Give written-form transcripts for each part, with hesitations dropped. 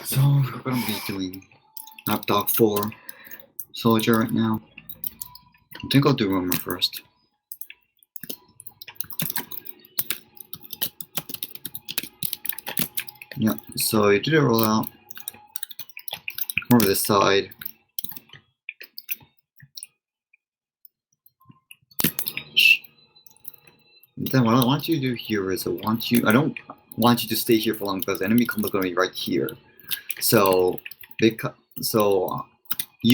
So we're gonna be doing Lapdog 4 Soldier right now. I think I'll do Roamer first. Yeah, so you do the rollout. Come over this side. And then what I want you to do here is I don't want you to stay here for long because the enemy combo is gonna be right here. So you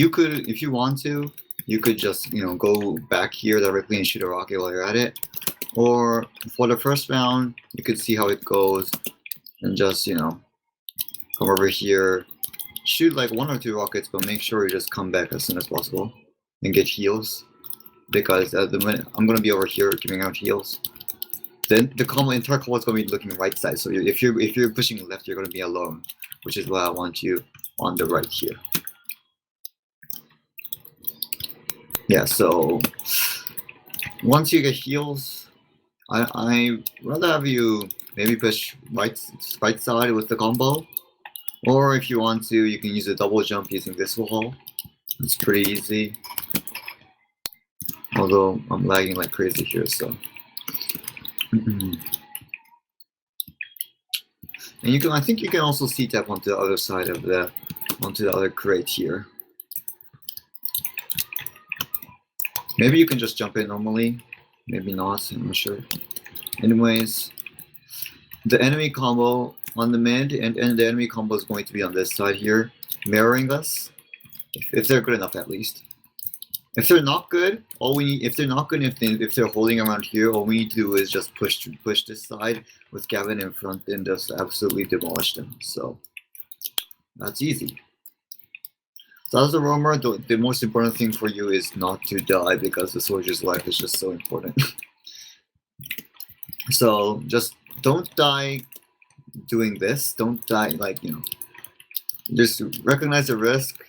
could, if you want to, you could just go back here directly and shoot a rocket while you're at it. Or for the first round, you could see how it goes and just come over here, shoot like 1 or 2 rockets, but make sure you just come back as soon as possible and get heals. Because at the minute I'm gonna be over here giving out heals. Then the entire combo is gonna be looking right side. So if you're pushing left, you're gonna be alone, which is why I want you on the right here. Yeah. So once you get heals, I rather have you maybe push right side with the combo, or if you want to, you can use a double jump using this wall. It's pretty easy. Although I'm lagging like crazy here, so. And I think you can also C-tap onto the other side of onto the other crate here. Maybe you can just jump in normally, maybe not, I'm not sure. Anyways, the enemy combo on the mid and the enemy combo is going to be on this side here, mirroring us, if they're good enough at least. If they're not good, if they're holding around here, all we need to do is just push this side with Gavin in front and just absolutely demolish them. So that's easy. So as a roamer, the most important thing for you is not to die, because the soldier's life is just so important. So just don't die doing this. Don't die just recognize the risk.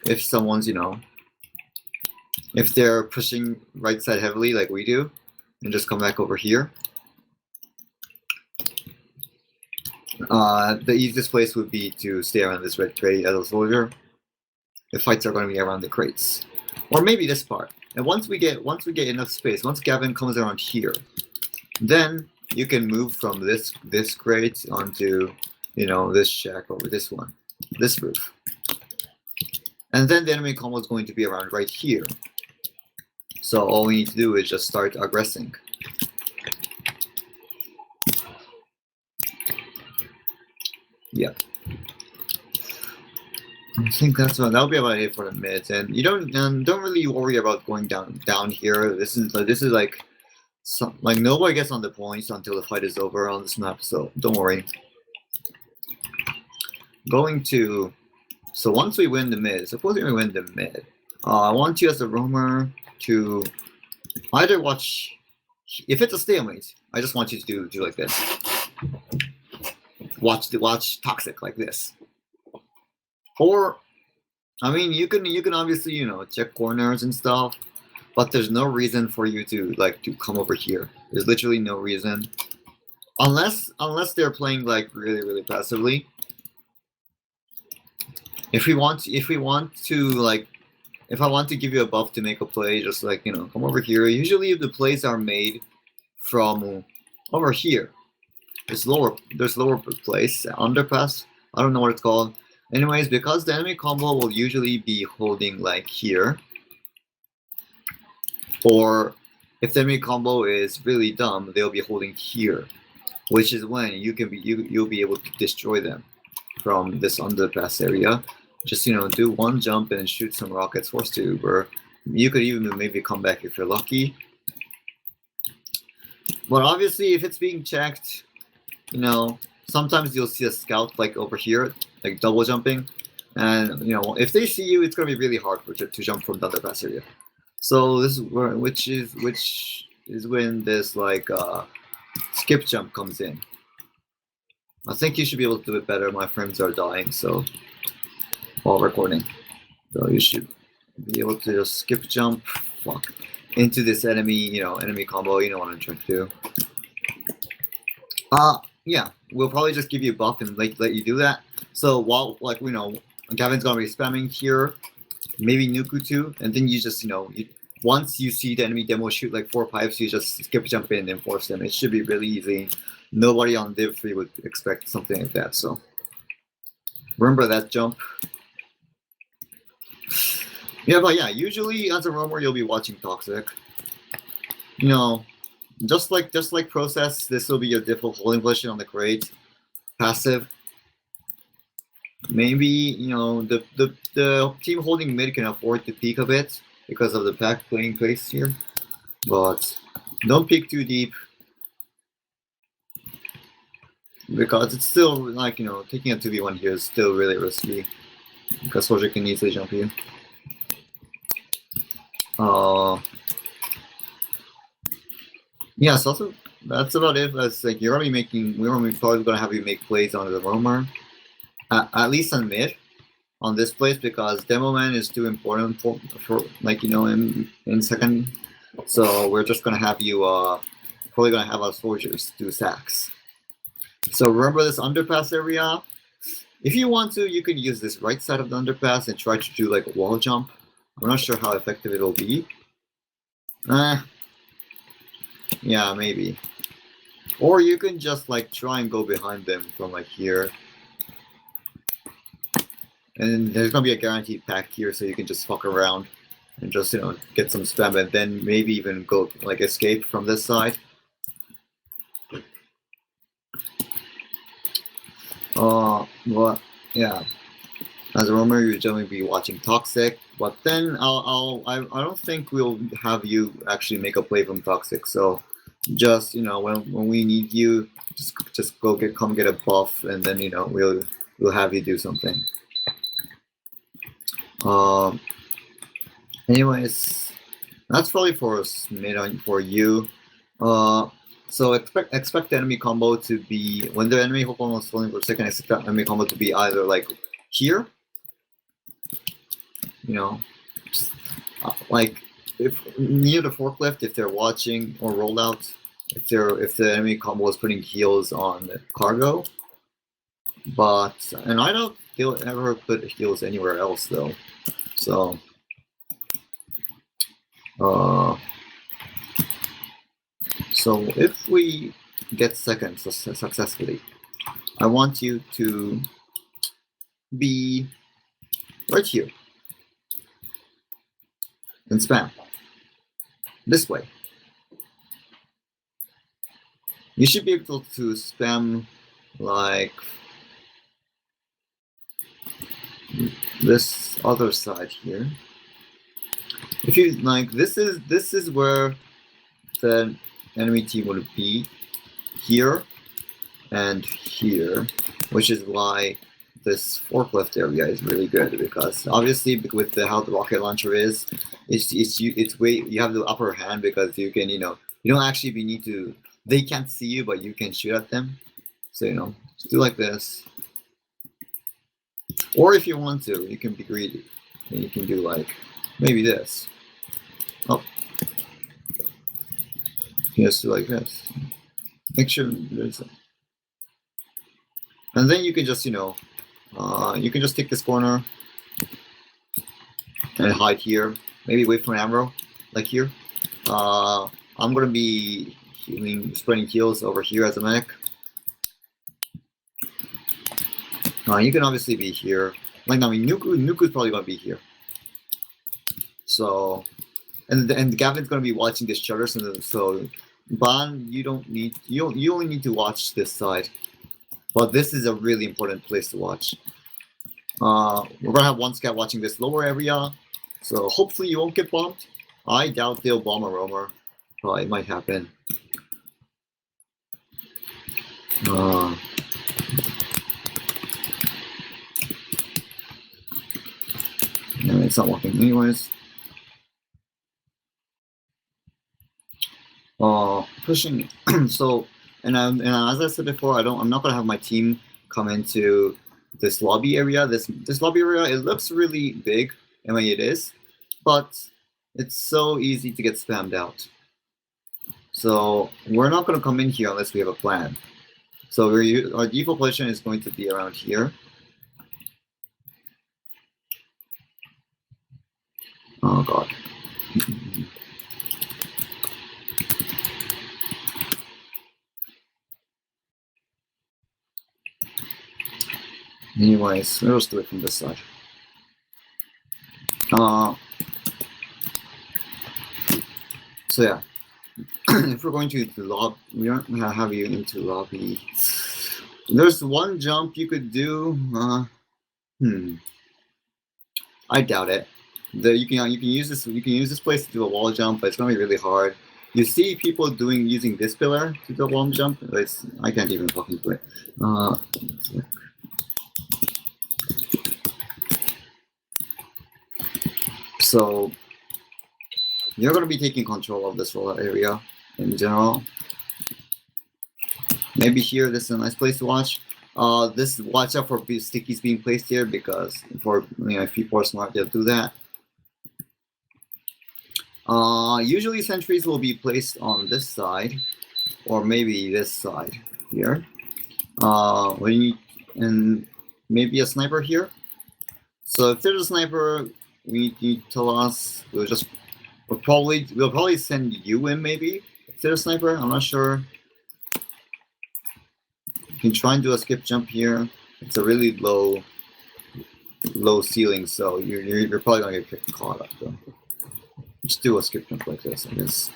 If someone's if they're pushing right side heavily like we do, and just come back over here. The easiest place would be to stay around this red crate as a soldier. The fights are going to be around the crates, or maybe this part. And once we get enough space, once Gavin comes around here, then you can move from this crate onto this shack over this roof. And then the enemy combo is going to be around right here. So all we need to do is just start aggressing. Yeah. I think that'll be about it for the mids, and you don't really worry about going down here. This is like nobody gets on the points until the fight is over on this map, so don't worry. So once we win the mid, supposing we win the mid, I want you as a roamer to either watch, if it's a stalemate, I just want you to do like this. Watch Toxic like this. Or, I mean, you can obviously check corners and stuff, but there's no reason for you to come over here. There's literally no reason, unless they're playing really passively. If I want to give you a buff to make a play, just come over here. Usually the plays are made from over here. There's lower place, underpass. I don't know what it's called. Anyways, because the enemy combo will usually be holding here, or if the enemy combo is really dumb, they'll be holding here, which is when you'll be able to destroy them from this underpass area. Just do one jump and shoot some rockets, force to Uber. You could even maybe come back if you're lucky. But obviously, if it's being checked, sometimes you'll see a scout over here, double jumping, and if they see you, it's gonna be really hard to jump from the underpass area. So this is which is when this skip jump comes in. I think you should be able to do it better. My frames are dying, so. While recording, so you should be able to just skip jump into this enemy combo. You know what I'm trying to do. Yeah, we'll probably just give you a buff and let you do that. So while Gavin's gonna be spamming here, maybe Nuku too, and then you just once you see the enemy demo shoot like 4 pipes, you just skip jump in and force them. It should be really easy. Nobody on Div 3 would expect something like that. So remember that jump. Yeah, but yeah, usually as a roamer you'll be watching Toxic. Just like Process, this will be your default holding position on the crate. Passive. Maybe the team holding mid can afford to peek a bit because of the pack playing place here, but don't peek too deep because it's still taking a 2v1 here is still really risky because Soldier can easily jump you. Yeah, so also that's about it. That's like we're probably gonna have you make plays on the roamer, at least on mid, on this place because Demo Man is too important for in second. So we're just gonna have you probably gonna have our soldiers do sacks. So remember this underpass area. If you want to, you can use this right side of the underpass and try to do like a wall jump. I'm not sure how effective it'll be. Yeah, maybe. Or you can just try and go behind them from here. And there's gonna be a guaranteed pack here, so you can just fuck around and just get some spam and then maybe even go escape from this side. But yeah, as a roamer, you'll generally be watching Toxic, but then I don't think we'll have you actually make a play from Toxic. So just when we need you, just come get a buff, and then we'll have you do something. Anyways, that's probably for mid on for you. So expect the enemy combo to be when the enemy hook almost falling for a second. Expect the enemy combo to be either here, if near the forklift if they're watching or rolled out. If the enemy combo is putting heals on the cargo, and I don't ever put heals anywhere else though. So so if we get second successfully, I want you to be right here and spam this way. You should be able to spam this other side here. If you this is where the enemy team would be here and here, which is why this forklift area is really good because obviously with how the rocket launcher is, you have the upper hand because you can you don't actually need to. They can't see you, but you can shoot at them. So just do like this. Or if you want to, you can be greedy. And you can do maybe this. Oh. You just do like this. Make sure there's a... And then you can just, you can just take this corner and hide here. Maybe wait for an arrow, here. I'm gonna be spreading heals over here as a mech. You can obviously be here. Nuku's probably gonna be here. So, and Gavin's gonna be watching this shutter. So, Ban, you only need to watch this side. But this is a really important place to watch. We're gonna have one scout watching this lower area. So hopefully you won't get bombed. I doubt they'll bomb a roamer. It might happen. Yeah, it's not working anyways. Pushing. So, and as I said before, I'm not gonna have my team come into this lobby area. This lobby area, it looks really big. I mean, it is, but it's so easy to get spammed out. So we're not gonna come in here unless we have a plan. So our default position is going to be around here. Oh god. Anyways, we'll just do it from this side. So yeah, if we're going to the lobby, we don't have you into lobby. There's one jump you could do. I doubt it. You can use this place to do a wall jump, but it's gonna be really hard. You see people using this pillar to do a wall jump. I can't even fucking do it. So you're going to be taking control of this rollout area in general. Maybe here, this is a nice place to watch. Watch out for stickies being placed here, because if people are smart, they'll do that. Usually sentries will be placed on this side, or maybe this side here. And maybe a sniper here. So if there's a sniper, you tell us. We'll probably send you in, maybe if there's a sniper. I'm not sure. You can try and do a skip jump here. It's a really low ceiling, so you're probably gonna get caught up though. Just do a skip jump like this, I guess.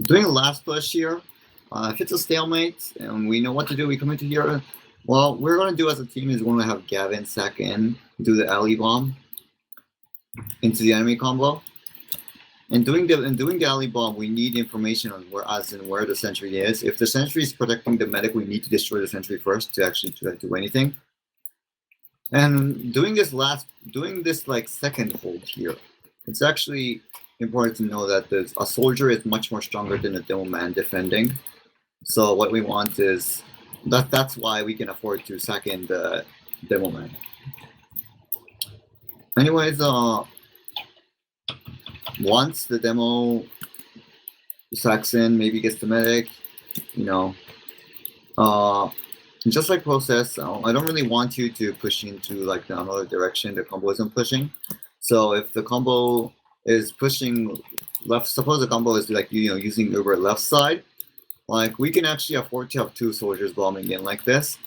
Doing a last push here. If it's a stalemate and we know what to do, we come into here. Well, we're going to do as a team is we're going to have Gavin sack in, do the alley bomb into the enemy combo. And doing the alley bomb, we need information on where the sentry is. If the sentry is protecting the medic, we need to destroy the sentry first to actually do anything. And doing this like second hold here, it's actually important to know that a soldier is much more stronger than a demo man defending. So what we want is that's why we can afford to sack in the demo man. Anyways, once the demo sacks in, maybe gets the medic, just like process, I don't really want you to push into like the other direction the combo isn't pushing. So if the combo is pushing left, suppose the combo is like using Uber left side, like we can actually afford to have 2 soldiers bombing in like this.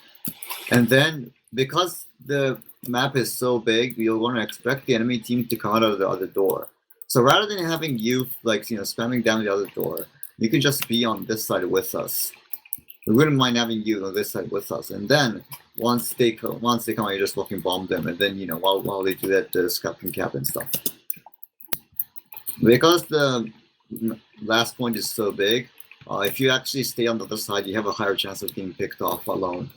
And then because the map is so big, you're going to expect the enemy team to come out of the other door. So rather than having you spamming down the other door, you can just be on this side with us. We wouldn't mind having you on this side with us. And then once they come out, you just fucking bomb them. And then while they do that, the scrap and cap and stuff. Because the last point is so big, if you actually stay on the other side, you have a higher chance of being picked off alone,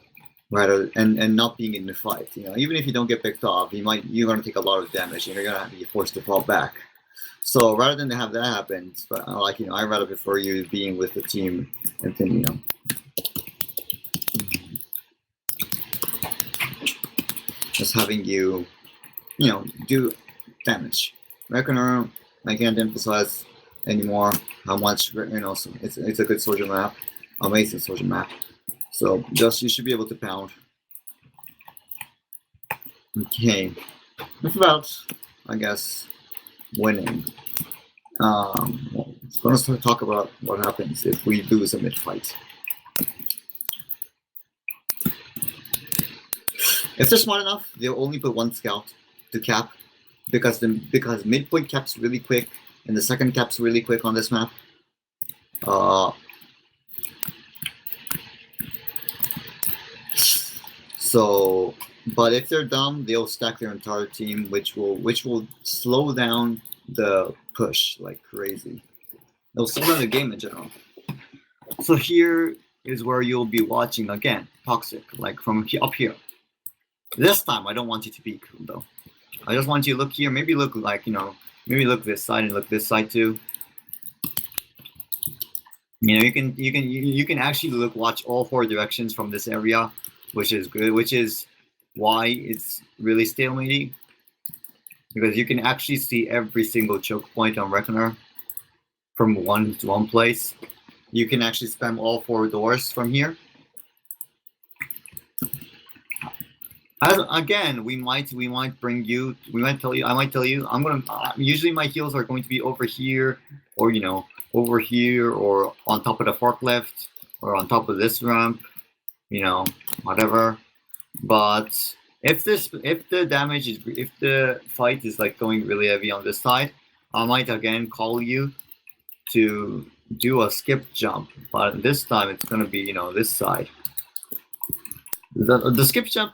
and not being in the fight. Even if you don't get picked off, you're going to take a lot of damage, and you're going to be forced to fall back. So rather than have that happen, I rather prefer you being with the team, and then just having you, do damage. Reckoner, I can't emphasize anymore how much, it's a good soldier map, amazing soldier map. So you should be able to pound. Okay, that's about, I guess, winning. Let's talk about what happens if we lose a mid-fight. If they're smart enough, they'll only put 1 scout to cap, because midpoint caps really quick and the second cap's really quick on this map. But if they're dumb, they'll stack their entire team, which will slow down the push like crazy. It'll slow down the game in general. So here is where you'll be watching again, Toxic, like from up here. This time I don't want you to peek though. I just want you to look here, maybe look like, maybe look this side and look this side too. You can actually watch all 4 directions from this area, which is good, which is why it's really stalemate. because you can actually see every single choke point on Reckoner from one place. You can actually spam all 4 doors from here. Again, we might bring you. We might tell you. I might tell you. I'm gonna. Usually, my heals are going to be over here, or over here, or on top of the forklift, or on top of this ramp. Whatever. But if the fight is like going really heavy on this side, I might again call you to do a skip jump. But this time it's gonna be this side. The skip jump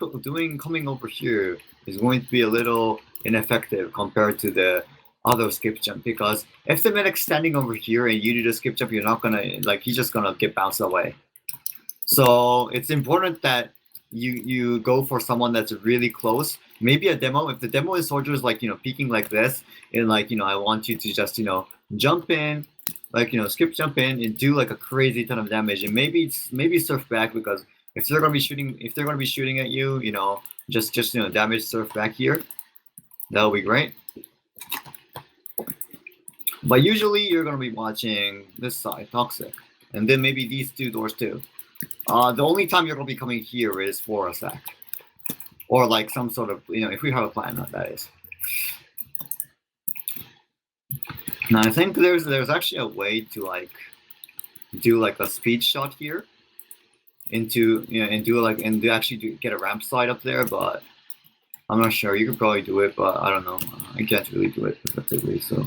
coming over here is going to be a little ineffective compared to the other skip jump, because if the medic's standing over here and you do the skip jump, you're not gonna he's just gonna get bounced away. So it's important that you go for someone that's really close. Maybe a demo. If the demo is soldiers peeking like this, and I want you to just jump in, skip jump in and do like a crazy ton of damage, and maybe surf back, because if they're gonna be shooting at you, just damage surf back here. That'll be great. But usually you're gonna be watching this side, Toxic, and then maybe these 2 doors too. The only time you're gonna be coming here is for a sack, or like some sort of if we have a plan, that is. Now I think there's actually a way to do a speed shot here into and get a ramp slide up there, but I'm not sure. You could probably do it, but I don't know. I can't really do it effectively. So,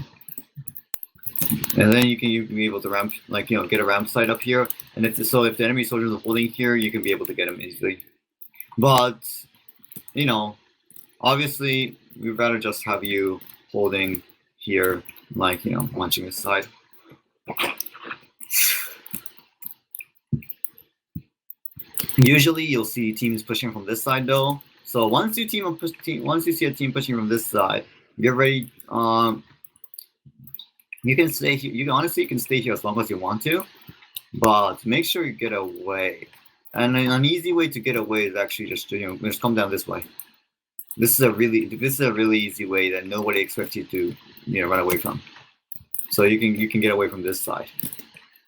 and then you can be able to ramp get a ramp slide up here, and if the enemy soldiers are holding here, you can be able to get them easily. But obviously we'd rather just have you holding here, launching this side. Usually you'll see teams pushing from this side though. So once you see a team pushing from this side, get ready. You can stay here. You can stay here as long as you want to, but make sure you get away. And an easy way to get away is actually just come down this way. This is a really easy way that nobody expects you to run away from. So you can get away from this side,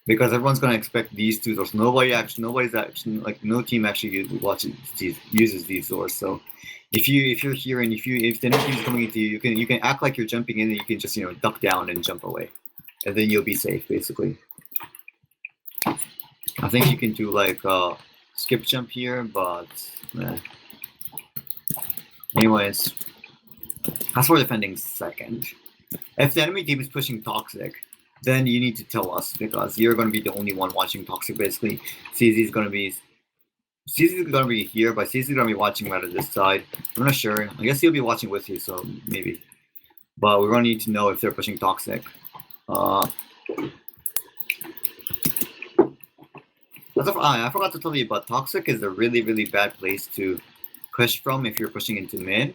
because everyone's gonna expect these 2 doors. No team actually uses these doors. So if you're here and if the enemy team is coming into you, you can act like you're jumping in, and you can just duck down and jump away, and then you'll be safe basically. I think you can do like a skip jump here, but anyways, as for defending second, if the enemy team is pushing Toxic, then you need to tell us, because you're going to be the only one watching Toxic basically. CZ is going to be here, but CZ is going to be watching right at this side. I'm not sure. I guess he'll be watching with you, so maybe. But we're going to need to know if they're pushing Toxic. I forgot to tell you, but Toxic is a really, really bad place to push from if you're pushing into mid.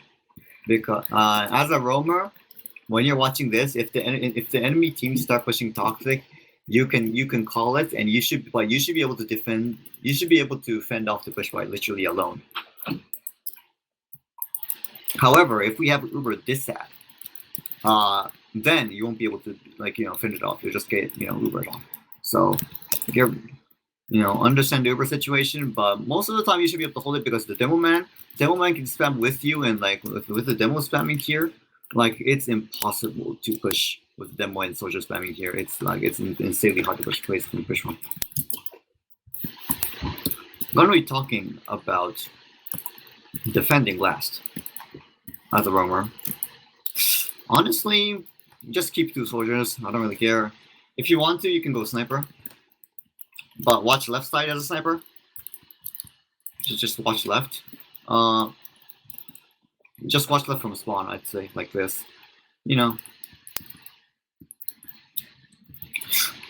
Because as a roamer, when you're watching this, if the enemy team start pushing Toxic, you can call it, and you should be able to defend. You should be able to fend off the push fight literally alone. However, if we have Uber this sad, then you won't be able to fend it off. You'll just get Ubered off. So understand the Uber situation, but most of the time you should be able to hold it, because the demo man can spam with you, and with the demo spamming here, it's impossible to push with demo and soldier spamming here. It's insanely hard to push from. I'm going to be talking about defending last as a roamer. Honestly, just keep 2 soldiers. I don't really care. If you want to, you can go sniper, but watch left side as a sniper. Just watch left. Just watch left from spawn, I'd say, like this.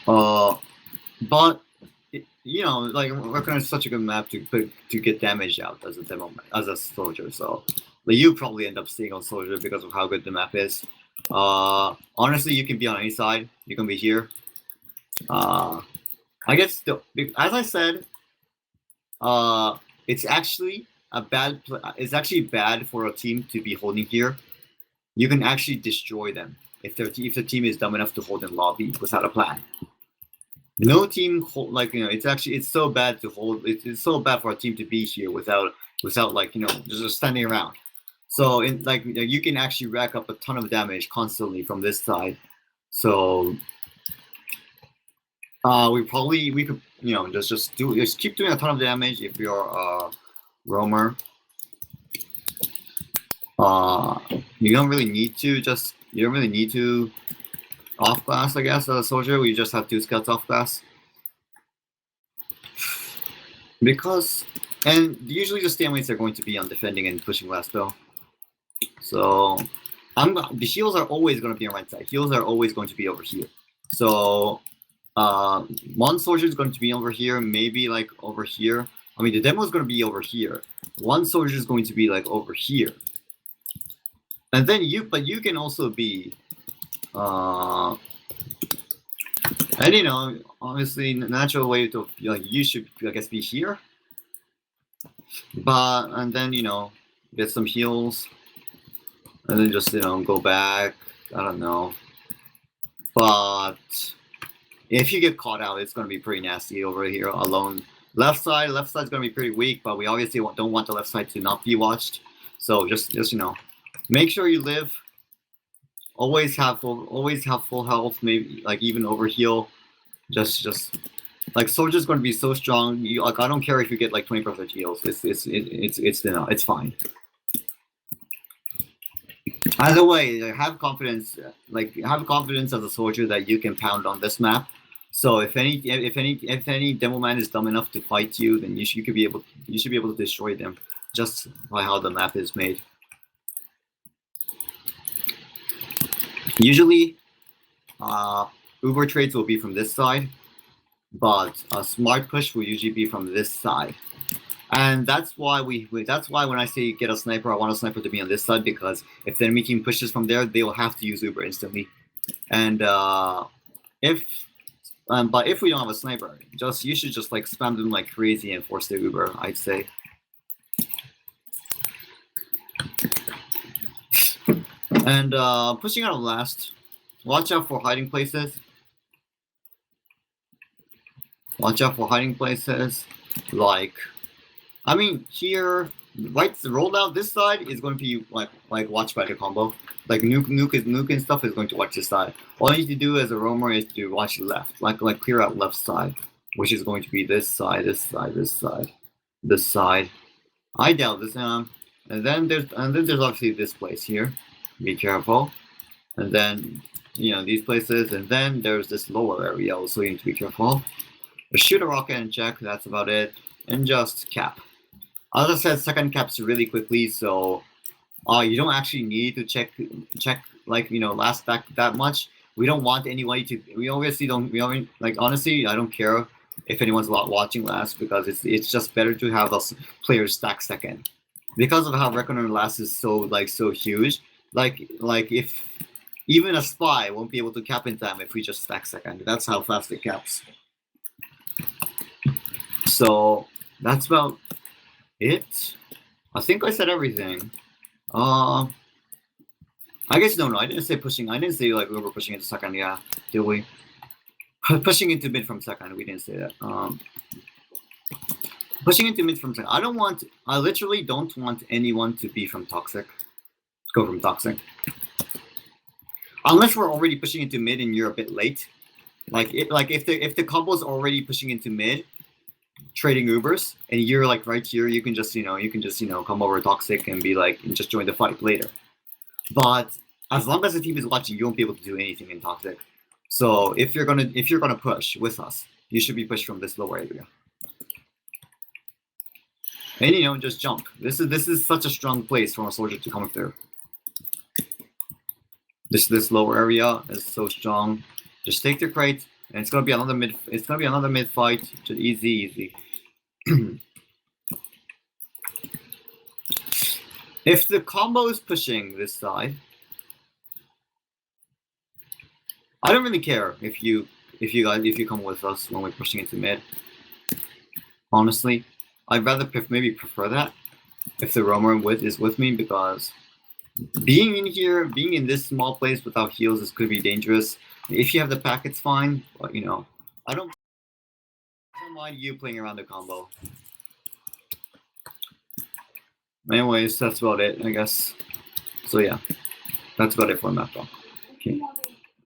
But Reckoner is such a good map to get damage out as a demo, as a soldier. So you probably end up staying on soldier because of how good the map is. Honestly, you can be on any side. You can be here. I guess as I said, it's actually bad for a team to be holding here, you can actually destroy them if the team is dumb enough to hold in lobby without a plan. No team like it's so bad to hold. It's so bad for a team to be here without like just standing around. So you can actually rack up a ton of damage constantly from this side. So we could just keep doing a ton of damage if you're a roamer. You don't really need to off class, I guess, as a soldier. We just have 2 scouts off class. Because, and usually the stamens are going to be on defending and pushing last though. So, the heals are always going to be on right side. Heals are always going to be over here. So, one soldier is going to be over here, maybe like over here. I mean, the demo is going to be over here. One soldier is going to be like over here. And then you can also be, and obviously, the natural way to you should, I guess, be here. But and then get some heals, and then just go back. I don't know. But if you get caught out, it's gonna be pretty nasty over here alone. Left side's gonna be pretty weak, but we obviously don't want the left side to not be watched. So just make sure you live. Always have full health. Maybe like even over heal. Just like soldier's going to be so strong. I don't care if you get like 20% heals. It's fine. Either way, have confidence. Have confidence as a soldier that you can pound on this map. So if any demo man is dumb enough to fight you, then you should be able to destroy them just by how the map is made. Usually, Uber trades will be from this side, but a smart push will usually be from this side. And that's why when I say get a sniper, I want a sniper to be on this side, because if the enemy team pushes from there, they will have to use Uber instantly. And but if we don't have a sniper, you should just like spam them like crazy and force their Uber, I'd say. And pushing out of last, watch out for hiding places. Like, I mean, here, right, the rolled out this side is going to be like watch by the combo. Like nuke and stuff is going to watch this side. All you need to do as a roamer is to watch left, like clear out left side, which is going to be this side, this side, this side, this side. I doubt this. And then there's obviously this place here. Be careful. And then these places, and then there's this lower area also you need to be careful. Shoot a rocket and check. That's about it. And just cap. As I said, second caps really quickly, so you don't actually need to check like last back that much. We don't want anybody to. We obviously don't. Honestly, I don't care if anyone's watching last, because it's just better to have those players stack second, because of how Reckoner last is so huge. Like if even a spy won't be able to cap in time if we just stack second. That's how fast it caps. So that's about it. I think I said everything. I guess no, I didn't say pushing. I didn't say like we were pushing into second. Yeah, did we? Pushing into mid from second. We didn't say that. Pushing into mid from second. I literally don't want anyone to be from toxic. Go from toxic. Unless we're already pushing into mid and you're a bit late. If the combo's already pushing into mid, trading Ubers, and you're like right here, you can just come over toxic and be like, and just join the fight later. But as long as the team is watching, you won't be able to do anything in toxic. So if you're gonna push with us, you should be pushed from this lower area. And just jump. This is such a strong place for a soldier to come through. This lower area is so strong. Just take the crate, and it's gonna be another mid. It's gonna be another mid fight. Just easy. If the combo is pushing this side, I don't really care if you come with us when we're pushing into mid. Honestly, I'd rather maybe prefer that if the roamer is with me, because being in here, being in this small place without heals could be dangerous. If you have the pack, it's fine, but you know, I don't mind you playing around the combo. Anyways, that's about it, I guess. So yeah, that's about it for Map Talk. Okay.